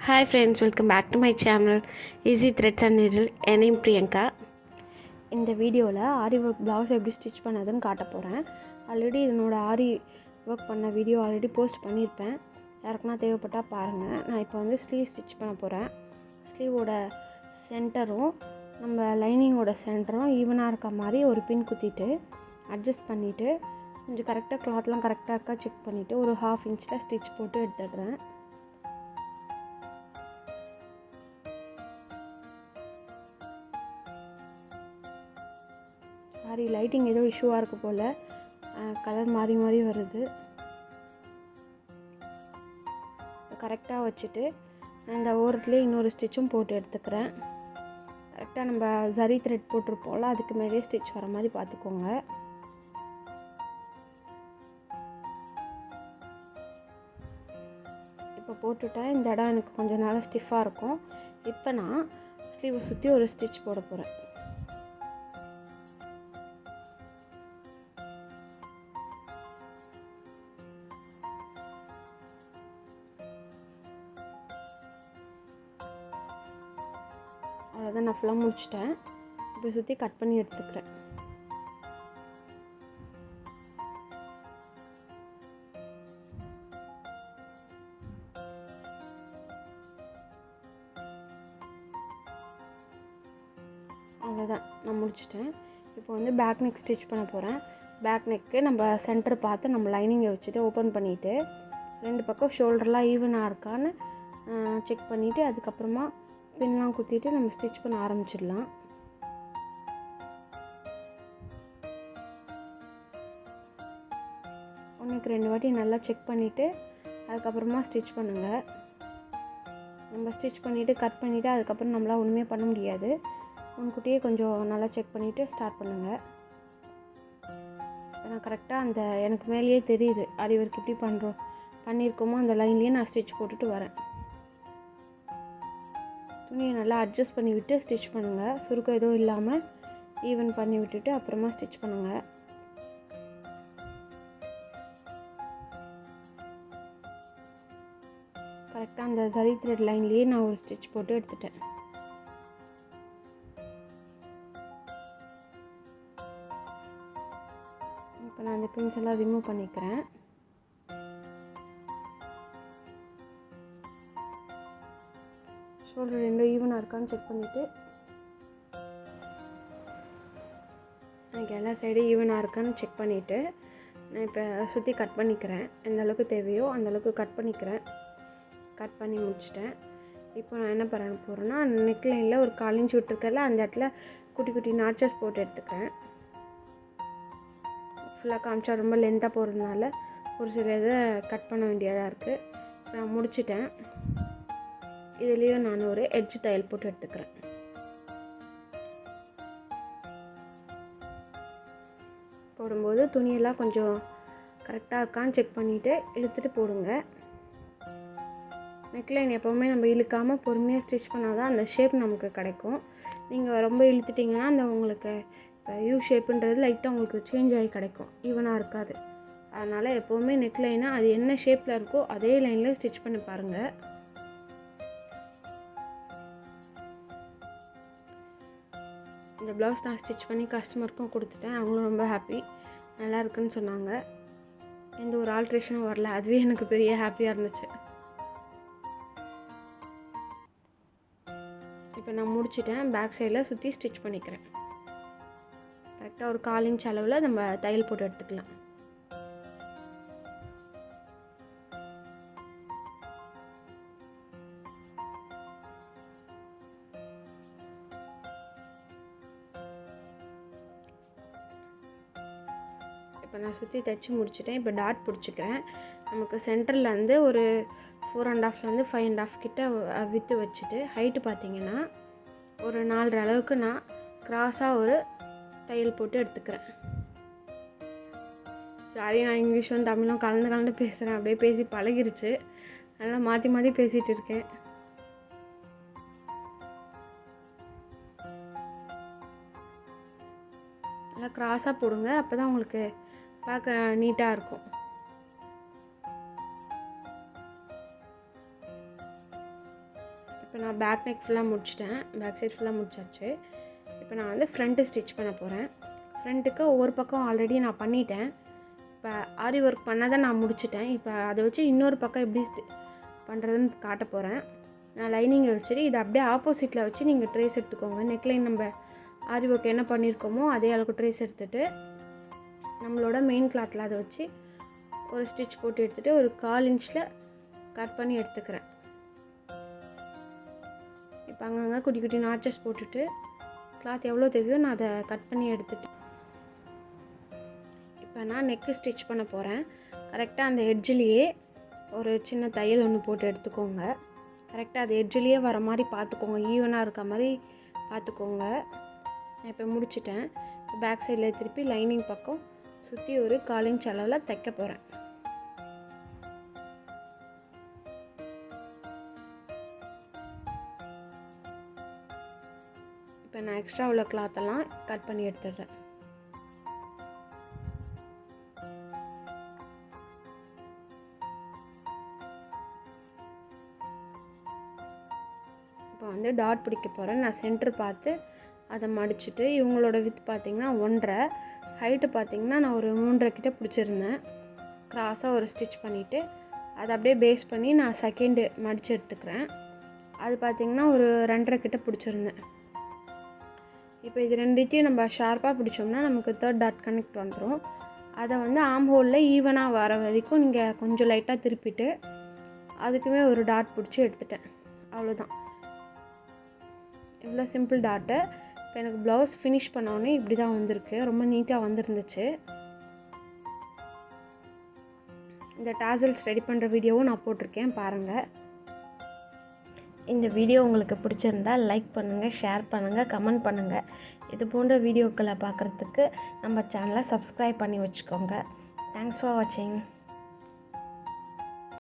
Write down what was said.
Hi friends, welcome back to my channel Easy Threads and Needle. N name Priyanka. இந்த வீடியோவில் ஆரி work blouse எப்படி stitch பண்ணதுன்னு காட்ட போகிறேன். ஆல்ரெடி இதனோட ஆரி ஒர்க் பண்ண வீடியோ ஆல்ரெடி போஸ்ட் பண்ணியிருப்பேன். யாருக்குன்னா தேவைப்பட்டால் பாருங்கள். நான் இப்போ வந்து ஸ்லீவ் ஸ்டிச் பண்ண போகிறேன். ஸ்லீவோட சென்டரும் நம்ம லைனிங்கோட சென்டரும் ஈவனாக இருக்க மாதிரி ஒரு பின் குத்திட்டு அட்ஜஸ்ட் பண்ணிவிட்டு கொஞ்சம் கரெக்டாக கிளாத்லாம் கரெக்டாக இருக்கா செக் பண்ணிவிட்டு ஒரு 1/2 இன்ச்சில் ஸ்டிச் போட்டு எடுத்துடுறேன். சாரி, லைட்டிங் ஏதோ இஷ்யூவாக இருக்குது போல், கலர் மாறி மாறி வருது. கரெக்டாக வச்சுட்டு இந்த ஓரத்துலேயே இன்னொரு ஸ்டிச்சும் போட்டு எடுத்துக்கிறேன். கரெக்டாக நம்ம ஜரி த்ரெட் போட்டிருப்போம்ல, அதுக்கு மேலே ஸ்டிச் வர மாதிரி பார்த்துக்கோங்க. இப்போ போட்டுவிட்டேன். இந்த இடம் எனக்கு கொஞ்சம் நாளாக ஸ்டிஃபாக இருக்கும். இப்போ நான் ஸ்லீவை சுற்றி ஒரு ஸ்டிச் போட போகிறேன். அவ்வளோதான், நான் ஃபுல்லாக முடிச்சிட்டேன். இப்போ சுற்றி கட் பண்ணி எடுத்துக்கிறேன். அவ்வளோதான், நான் முடிச்சிட்டேன். இப்போ வந்து பேக் நெக் ஸ்டிச் பண்ண போகிறேன். பேக் நெக்கு நம்ம சென்டர் பார்த்து நம்ம லைனிங்கை வச்சுட்டு ஓப்பன் பண்ணிவிட்டு 2 பக்கம் ஷோல்டர்லாம் ஈவனாக இருக்கான்னு செக் பண்ணிவிட்டு அதுக்கப்புறமா பின்லாம் குத்திட்டு நம்ம ஸ்டிச் பண்ண ஆரம்பிச்சிடலாம். ஒன்றுக்கு 2 வாட்டி நல்லா செக் பண்ணிவிட்டு அதுக்கப்புறமா ஸ்டிச் பண்ணுங்கள். நம்ம ஸ்டிச் பண்ணிவிட்டு கட் பண்ணிவிட்டு அதுக்கப்புறம் நம்மளால் ஒன்றுமே பண்ண முடியாது. முன்கூட்டியே கொஞ்சம் நல்லா செக் பண்ணிவிட்டு ஸ்டார்ட் பண்ணுங்கள். நான் கரெக்டாக அந்த எனக்கு மேலேயே தெரியுது ஆரி ஒர்க் எப்படி பண்ணியிருக்கோமோ அந்த லைன்லேயே நான் ஸ்டிச் போட்டுட்டு வரேன். துணியை நல்லா அட்ஜஸ்ட் பண்ணி விட்டு ஸ்டிச் பண்ணுங்கள். சுருக்கம் எதுவும் இல்லாமல் ஈவன் பண்ணி விட்டுட்டு அப்புறமா ஸ்டிச் பண்ணுங்கள். கரெக்டாக அந்த சரி த்ரெட் லைன்லேயே நான் ஒரு ஸ்டிச் போட்டு எடுத்துட்டேன். இப்போ நான் அந்த பின்ஸ் எல்லாம் ரிமூவ் பண்ணிக்கிறேன். ஷோல்டர் 2 ஈவனாக இருக்கான்னு செக் பண்ணிவிட்டு எனக்கு எல்லா சைடும் ஈவனாக இருக்கான்னு செக் பண்ணிவிட்டு நான் இப்போ சுற்றி கட் பண்ணிக்கிறேன். எந்த அளவுக்கு தேவையோ அந்தளவுக்கு கட் பண்ணிக்கிறேன். கட் பண்ணி முடிச்சிட்டேன். இப்போ நான் என்ன பண்ண போகிறேன்னா, நெக் லைனில் ஒரு 1/4 இன்ச் விட்டுருக்கல, அந்த இடத்துல குட்டி குட்டி நாட்சஸ் போட்டு எடுத்துக்கிறேன். ஃபுல்லாக காமிச்சா ரொம்ப லென்த்தாக போகிறதுனால ஒரு சில இதை கட் பண்ண வேண்டியதாக இருக்குது. நான் முடிச்சிட்டேன். இதுலேயும் நான் ஒரு எட்ஜ் தையல் போட்டு எடுத்துக்கிறேன். போடும்போது துணியெல்லாம் கொஞ்சம் கரெக்டாக இருக்கான்னு செக் பண்ணிவிட்டு இழுத்துட்டு போடுங்க. நெக்லைன் எப்போவுமே நம்ம இழுக்காமல் பொறுமையாக ஸ்டிச் பண்ணால் தான் அந்த ஷேப் நமக்கு கிடைக்கும். நீங்கள் ரொம்ப இழுத்துட்டிங்கன்னா அந்த உங்களுக்கு இப்போ யூ ஷேப்புன்றது லைட்டாக உங்களுக்கு சேஞ்ச் ஆகி கிடைக்கும், ஈவனாக இருக்காது. அதனால் எப்போவுமே நெக்லைனாக அது என்ன ஷேப்பில் இருக்கோ அதே லைனில் ஸ்டிச் பண்ணி பாருங்கள். இந்த ப்ளவுஸ் நான் ஸ்டிச் பண்ணி கஸ்டமருக்கும் கொடுத்துட்டேன். அவங்களும் ரொம்ப ஹாப்பி, நல்லா இருக்குன்னு சொன்னாங்க. எந்த ஒரு ஆல்ட்ரேஷனும் வரல, அதுவே எனக்கு பெரிய ஹாப்பியாக இருந்துச்சு. இப்போ நான் முடிச்சிட்டேன். பேக் சைடில் சுற்றி ஸ்டிச் பண்ணிக்கிறேன். கரெக்டாக ஒரு 1/4 இன்ச் அளவில் நம்ம தையல் போட்டு எடுத்துக்கலாம். இப்போ நான் சுற்றி தைச்சி முடிச்சிட்டேன். இப்போ டாட் பிடிச்சிக்கிறேன். நமக்கு சென்டரில் வந்து ஒரு 4.5 5.5 கிட்ட விற்று வச்சுட்டு ஹைட்டு பார்த்திங்கன்னா ஒரு 4.5 அளவுக்கு நான் கிராஸாக ஒரு தையல் போட்டு எடுத்துக்கிறேன். சாரி, நான் இங்கிலீஷும் தமிழும் கலந்து பேசுகிறேன். அப்படியே பேசி பழகிருச்சு, அதனால் மாற்றி மாற்றி பேசிகிட்டு இருக்கேன். நல்லா கிராஸாக போடுங்க, அப்போ தான் உங்களுக்கு பார்க்க நீட்டாக இருக்கும். இப்போ நான் பேக் நெக் ஃபுல்லாக முடிச்சிட்டேன், பேக் சைட் ஃபுல்லாக முடிச்சாச்சு. இப்போ நான் வந்து ஃப்ரண்ட்டு ஸ்டிச் பண்ண போகிறேன். ஃப்ரண்ட்டுக்கு ஒவ்வொரு பக்கம் ஆல்ரெடி நான் பண்ணிட்டேன். இப்போ ஆரி ஒர்க் பண்ணதை நான் முடிச்சிட்டேன். இப்போ அதை வச்சு இன்னொரு பக்கம் எப்படி பண்ணுறதுன்னு காட்ட போகிறேன். நான் லைனிங்கை வச்சுட்டு இதை அப்படியே ஆப்போசிட்டில் வச்சு நீங்கள் ட்ரேஸ் எடுத்துக்கோங்க. நெக்லைன் நம்ம ஆரி ஒர்க் என்ன பண்ணியிருக்கோமோ அதே அளவுக்கு ட்ரேஸ் எடுத்துகிட்டு நம்மளோட மெயின் கிளாத்தில் அதை வச்சு ஒரு ஸ்டிச் போட்டு எடுத்துகிட்டு ஒரு 1/4 இன்ச்சில் கட் பண்ணி எடுத்துக்கிறேன். இப்போ அங்கங்கே குட்டி குட்டி நாச்சஸ் போட்டுட்டு கிளாத் எவ்வளோ தேவையோ நான் அதை கட் பண்ணி எடுத்துட்டு இப்போ நான் நெக்கு ஸ்டிச் பண்ண போகிறேன். கரெக்டாக அந்த எட்ஜிலேயே ஒரு சின்ன தையல் ஒன்று போட்டு எடுத்துக்கோங்க. கரெக்டாக அது எட்ஜிலேயே வர மாதிரி பார்த்துக்கோங்க, ஈவனாக இருக்க மாதிரி பார்த்துக்கோங்க. நான் இப்போ முடிச்சிட்டேன். பேக் சைடில் திருப்பி லைனிங் பக்கம் சுற்றி ஒரு 1/4 இன்ச் அளவில் தைக்க போகிறேன். இப்போ நான் எக்ஸ்ட்ரா உள்ள கிளாத்தெல்லாம் கட் பண்ணி எடுத்துடுறேன். இப்போ வந்து டாட் பிடிக்க போகிறேன். நான் சென்டர் பார்த்து அதை மடிச்சுட்டு இவங்களோட வித் பார்த்திங்கன்னா 1.5, ஹைட்டு பார்த்திங்கன்னா நான் ஒரு 3.5 கிட்ட பிடிச்சிருந்தேன். கிராஸாக ஒரு ஸ்டிச் பண்ணிவிட்டு அதை அப்படியே பேஸ் பண்ணி நான் செகண்டு மடித்து எடுத்துக்கிறேன். அது பார்த்திங்கன்னா ஒரு 2.5 கிட்ட பிடிச்சிருந்தேன். இப்போ இது ரெண்டுத்தையும் நம்ம ஷார்ப்பாக பிடிச்சோம்னா நமக்கு 3rd டாட் கனெக்ட் வந்துடும். அதை வந்து ஆம் ஹோலில் ஈவனாக வர வரைக்கும் நீங்கள் கொஞ்சம் லைட்டாக திருப்பிட்டு அதுக்குமே ஒரு டாட் பிடிச்சி எடுத்துட்டேன். அவ்வளோதான், இவ்வளோ சிம்பிள் டாட்டு. இப்போ எனக்கு ப்ளவுஸ் ஃபினிஷ் பண்ணோன்னே இப்படி தான் வந்திருக்கு, ரொம்ப நீட்டாக வந்துருந்துச்சு. இந்த டாசல்ஸ் ரெடி பண்ணுற வீடியோவும் நான் போட்டிருக்கேன், பாருங்கள். இந்த வீடியோ உங்களுக்கு பிடிச்சிருந்தால் லைக் பண்ணுங்கள், ஷேர் பண்ணுங்கள், கமெண்ட் பண்ணுங்கள். இது போன்ற வீடியோக்களை பார்க்குறதுக்கு நம்ம சேனலை சப்ஸ்கிரைப் பண்ணி வச்சுக்கோங்க. தேங்க்ஸ் ஃபார் வாட்சிங்.